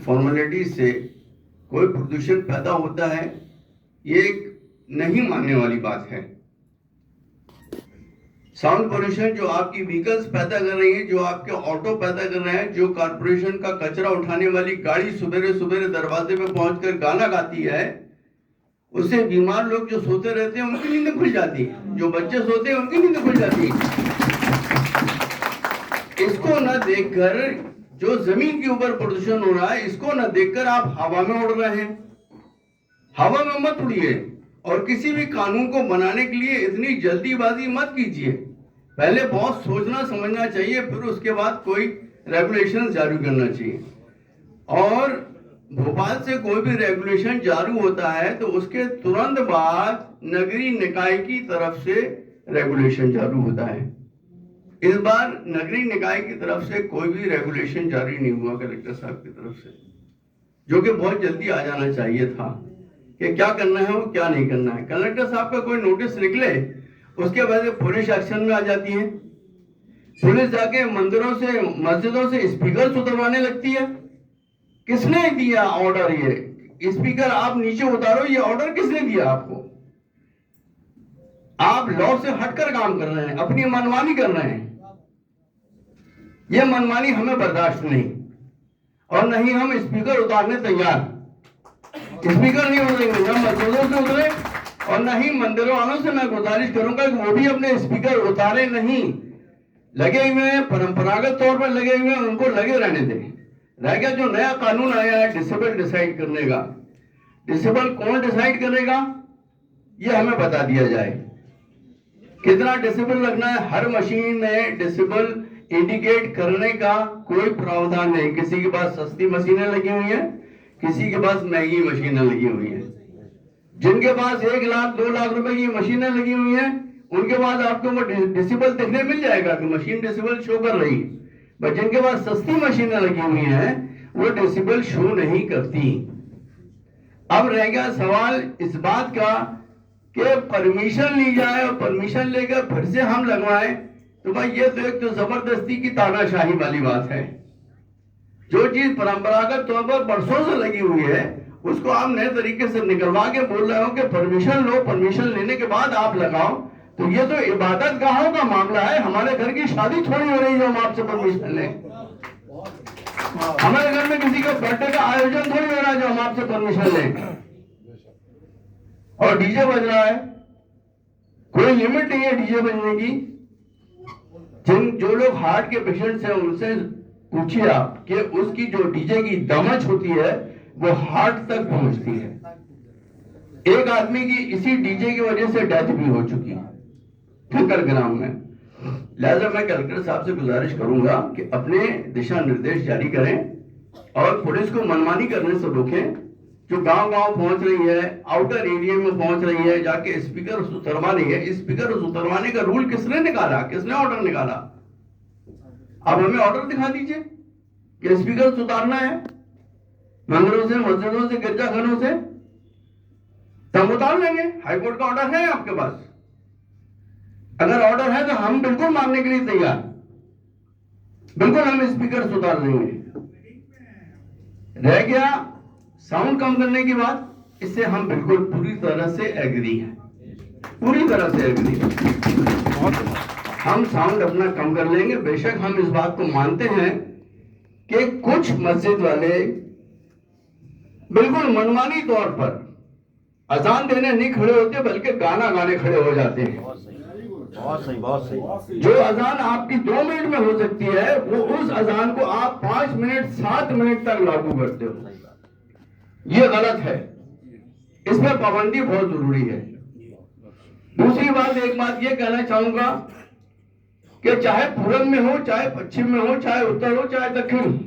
Formality से कोई प्रदूषण पैदा होता है, ये एक नहीं मानने वाली बात है। साउंड पोल्यूशन जो आपकी व्हीकल्स पैदा कर रही है, जो आपके ऑटो पैदा कर रहे हैं, जो कारपोरेशन का कचरा उठाने वाली गाड़ी सुबेरे सुबेरे दरवाजे पे पहुंचकर गाना गाती है, उससे बीमार लोग जो सोते रहते हैं उनकी नींद खुल जाती है, जो बच्चे सोते हैं उनकी नींद खुल जाती है। इसको न देखकर जो जमीन के ऊपर प्रदूषण हो रहा है, इसको न देखकर आप हवा में उड़ रहे हैं। हवा में मत उड़िए और किसी भी कानून को बनाने के लिए इतनी जल्दीबाजी मत कीजिए। पहले बहुत सोचना समझना चाहिए, फिर उसके बाद कोई रेगुलेशन जारी करना चाहिए। और भोपाल से कोई भी रेगुलेशन जारी होता है तो उसके तुरंत बाद नगरीय निकाय की तरफ से रेगुलेशन जारी होता है। इस बार नगरीय निकाय की तरफ से कोई भी रेगुलेशन जारी नहीं हुआ कलेक्टर साहब की तरफ से, जो कि बहुत जल्दी आ जाना चाहिए था कि क्या करना है और क्या नहीं करना है। कलेक्टर साहब का कोई नोटिस निकले, उसके बाद पुलिस एक्शन में आ जाती है। पुलिस जाके मंदिरों से मस्जिदों से स्पीकर उतरवाने लगती है। किसने दिया ऑर्डर? ये स्पीकर आप नीचे उतारो, ये ऑर्डर किसने दिया आपको? आप लॉ से हटकर काम कर रहे हैं, अपनी मनमानी कर रहे हैं। ये मनमानी हमें बर्दाश्त नहीं, और नहीं हम स्पीकर उतारने तैयार। स्पीकर नहीं उतरेंगे, न मस्जिदों से उतरे और न ही मंदिरों वालों से मैं गुजारिश करूंगा कि वो भी अपने स्पीकर उतारे नहीं। लगे हुए हैं, परंपरागत तौर पर लगे हुए हैं, उनको लगे रहने दें। रह गया जो नया कानून आया है डिसेबल डिसाइड करने का, डिसेबल कौन डिसाइड करेगा ये हमें बता दिया जाए। कितना डिसेबल लगना है, हर मशीन में डिसेबल इंडिकेट करने का कोई प्रावधान नहीं। किसी के पास सस्ती मशीनें लगी हुई हैं, किसी के पास महंगी मशीनें लगी हुई हैं। जिनके पास 1 लाख 2 लाख रुपए की मशीनें लगी हुई हैं, उनके पास आपको वो डिसेबल देखने मिल जाएगा कि मशीन डिसेबल शो कर रही है। बट जिनके पास सस्ती मशीनें लगी हुई हैं, वो डिसेबल शो नहीं करती। अब रह गया सवाल इस बात का कि परमिशन ली जाए और परमिशन लेकर फिर से हम लगवाएं, तो भाई ये तो एक तो जबरदस्ती की तानाशाही वाली बात है। जो चीज परंपरागत तौर पर बरसों से लगी हुई है, उसको आप नए तरीके से निकलवा के बोल रहे हो कि परमिशन लो, परमिशन लेने के बाद आप लगाओ। तो ये तो इबादत गाहों का मामला है। हमारे घर की शादी थोड़ी हो रही है जो हम आपसे परमिशन लें। हमारे घर में किसी का बर्थडे का आयोजन थोड़ी हो रहा है जो हम आपसे परमिशन लें। और डीजे बज रहा है, कोई लिमिट नहीं है डीजे बजने की। जो लोग हार्ट के पेशेंट्स हैं उनसे पूछिए आप कि उसकी जो डीजे की दमच होती है वो हार्ट तक पहुंचती है। एक आदमी की इसी डीजे की वजह से डेथ भी हो चुकी है ठक्कर ग्राम में। लिहाजा मैं कलेक्टर साहब से गुजारिश करूंगा कि अपने दिशा निर्देश जारी करें और पुलिस को मनमानी करने से रोकें। जो गांव-गांव पहुंच रही है, आउटर एरिया में पहुंच रही है, जाके स्पीकर उतरवा रही है। स्पीकर उतरवाने का रूल किसने निकाला? किसने ऑर्डर निकाला? आप हमें ऑर्डर दिखा दीजिए कि स्पीकर उतारना है मंदिरों से, मस्जिदों से, गिरजाघरों से, तब उतार लेंगे। हाईकोर्ट का ऑर्डर है आपके पास? अगर ऑर्डर है तो हम बिल्कुल मानने के लिए तैयार, बिल्कुल हम स्पीकर उतार लेंगे। रह गया साउंड कम करने की बात, इससे हम बिल्कुल पूरी तरह से एग्री हैं, पूरी तरह से एग्री। हम साउंड अपना कम कर लेंगे। बेशक हम इस बात को मानते हैं कि कुछ मस्जिद वाले बिल्कुल मनमानी तौर पर अजान देने नहीं खड़े होते बल्कि गाना गाने खड़े हो जाते हैं। बहुत सही, बहुत सही। जो अजान आपकी 2 मिनट में हो सकती है, वो उस अजान को आप 5 मिनट 7 मिनट तक लागू करते हो। ये गलत है, इसमें पाबंदी बहुत जरूरी है। दूसरी बात, एक बात ये कहना चाहूंगा कि चाहे पूरब में हो, चाहे पश्चिम में हो, चाहे उत्तर हो, चाहे दक्षिण,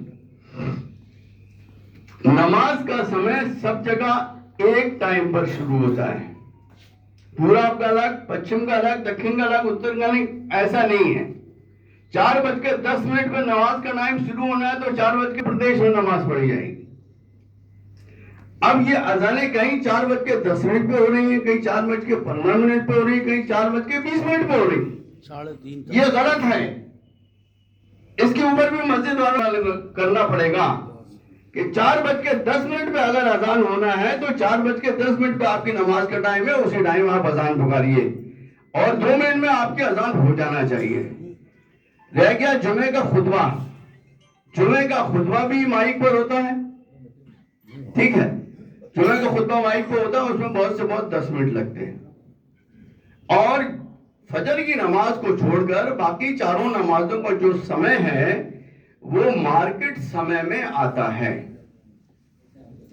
नमाज का समय सब जगह एक टाइम पर शुरू होता है। पूरब का अलग, पश्चिम का अलग, दक्षिण का अलग, उत्तर का अलग, ऐसा नहीं है। 4:10 पर नमाज का टाइम शुरू होना है तो 4 बज के प्रदेश में नमाज पढ़ी जाएगी। अब ये अजाने कहीं 4:10 पे हो रही है, कहीं 4:15 पे हो रही है, कहीं 4:20 पे हो रही है। 3:30 ये गलत है। इसके ऊपर भी मस्जिद वालों करना पड़ेगा कि 4:10 पे अगर अजान होना है तो 4:10 पे आपकी नमाज का टाइम है, उसी टाइम आप अजान पुकारिए और 2 मिनट में आपकी अजान हो जाना चाहिए। रह गया जुमे का खुतबा। जुमे का खुतबा भी माइक पर होता है, ठीक है, जुमे का खुतबा माइक पर होता है, उसमें बहुत से बहुत 10 मिनट लगते हैं। और फजर की नमाज को छोड़कर बाकी चारों नमाजों का जो समय है वो मार्केट समय में आता है।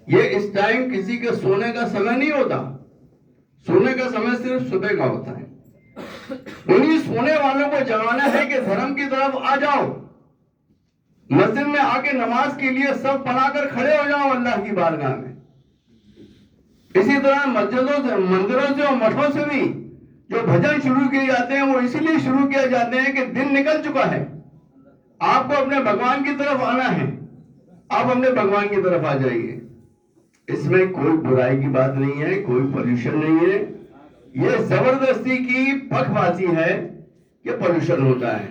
ये इस टाइम किसी के सोने का समय नहीं होता, सोने का समय सिर्फ सुबह का होता है। उन्हीं सोने वालों को जगाना है कि धर्म की तरफ आ जाओ, मस्जिद में आके नमाज के लिए सब बनाकर खड़े हो जाओ अल्लाह की बारगाह में। इसी तरह मस्जिदों से, मंदिरों से और मठों से भी जो भजन शुरू किए जाते हैं वो इसीलिए शुरू किए जाते हैं कि दिन निकल चुका है, आपको अपने भगवान की तरफ आना है, आप अपने भगवान की तरफ आ जाइए। इसमें कोई बुराई की बात नहीं है, कोई पोल्यूशन नहीं है, ये जबरदस्ती की पखबाजी है कि पोल्यूशन होता है।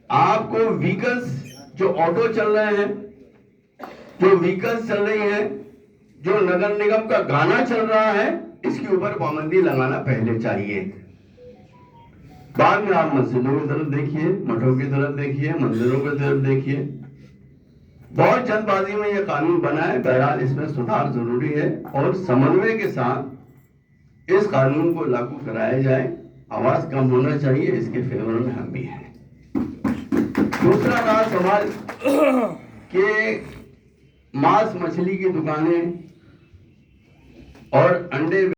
आपको व्हीकल्स जो ऑटो चल रहे हैं, जो व्हीकल्स चल रही हैं, जो नगर निगम का गाना चल रहा है, इसके ऊपर पाबंदी लगाना पहले चाहिए। बाद में आप मस्जिदों की तरफ देखिए, मठों की तरफ देखिए, मंदिरों की तरफ देखिए। बहुत जल्दबाजी में यह कानून बना है, बहरहाल इसमें सुधार जरूरी है और समन्वय के साथ इस कानून को लागू कराया जाए। आवाज कम होना चाहिए, इसके फेवर में हम भी हैं। दूसरा रहा सवाल कि मांस मछली की दुकानें और अंडे